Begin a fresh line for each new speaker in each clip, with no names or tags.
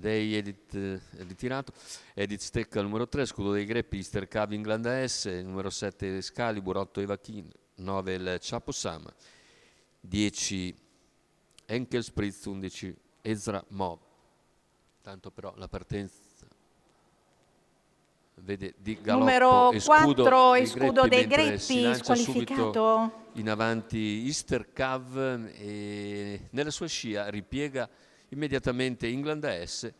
Dei ritirato, Edith Stecca al numero 3, Scudo dei Greppi, Easter Cav England AS, numero 7 Excalibur, 8 Eva King, 9 il Chapo Sam, 10 Henkel Spritz, 11 Ezra Mob. Tanto però la partenza vede di galoppo
numero
e
4
e
Scudo dei
Greppi si lancia
squalificato.
in avanti Easter Cav e nella sua scia ripiega immediatamente England AS,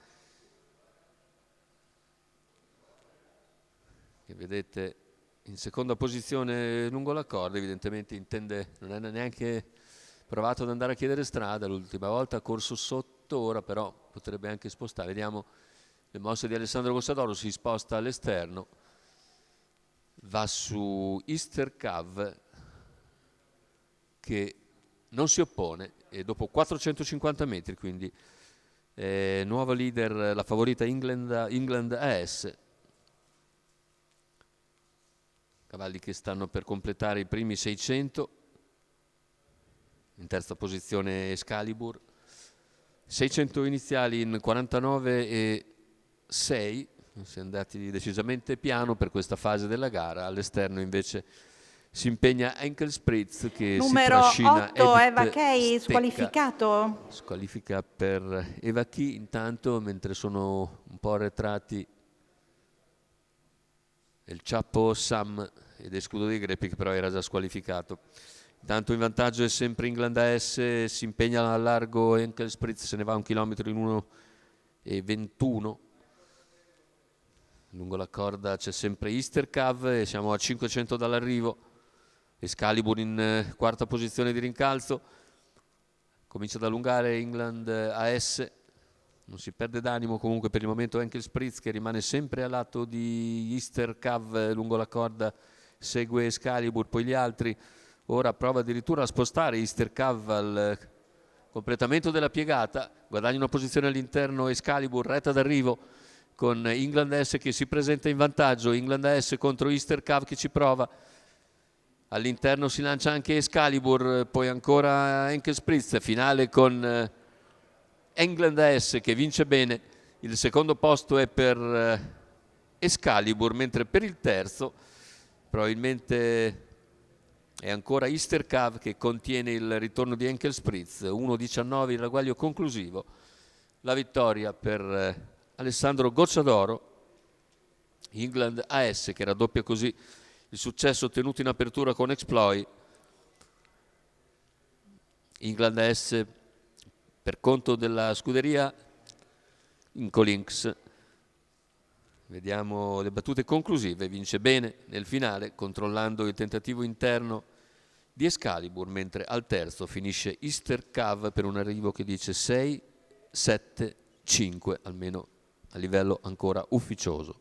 che vedete in seconda posizione lungo la corda. Evidentemente intende, non è neanche provato ad andare a chiedere strada, l'ultima volta ha corso sotto, ora però potrebbe anche spostare. Vediamo le mosse di Alessandro Gossadoro, si sposta all'esterno, va su Easter Cav che non si oppone e dopo 450 metri, quindi nuova leader la favorita England AS. Cavalli che stanno per completare i primi 600, in terza posizione Excalibur, 600 iniziali in 49 e 6, si è andati decisamente piano per questa fase della gara. All'esterno invece si impegna Henkel Spritz che
numero
si trascina
8
Edith
Eva Kay
Stecca.
squalificato.
Squalifica per Eva Key intanto, mentre sono un po' arretrati il Chapo Sam ed Scudo dei Greppi, che però era già squalificato. Intanto in vantaggio è sempre England AS, si impegna a largo Henkel Spritz, se ne va 1 chilometro in 1:21. Lungo la corda c'è sempre Easter Cav e siamo a 500 dall'arrivo. Excalibur in quarta posizione di rincalzo, comincia ad allungare England AS, non si perde d'animo comunque per il momento Henkel Spritz, che rimane sempre a lato di Easter Cav lungo la corda, segue Excalibur, poi gli altri. Ora prova addirittura a spostare Easter Cav al completamento della piegata, guadagna una posizione all'interno Excalibur, retta d'arrivo con England AS che si presenta in vantaggio. England AS contro Easter Cav che ci prova. All'interno si lancia anche Excalibur, poi ancora Henkel Spritz, finale con England AS che vince bene. Il secondo posto è per Excalibur, mentre per il terzo probabilmente è ancora Easter Cav che contiene il ritorno di Henkel Spritz. 1:19 il ragguaglio conclusivo. La vittoria per Alessandro Gocciadoro. England AS che raddoppia così il successo ottenuto in apertura con Exploit. England AS per conto della scuderia Incolinks. Vediamo le battute conclusive. Vince bene nel finale controllando il tentativo interno di Excalibur, mentre al terzo finisce Easter Cav per un arrivo che dice 6, 7, 5, almeno a livello ancora ufficioso.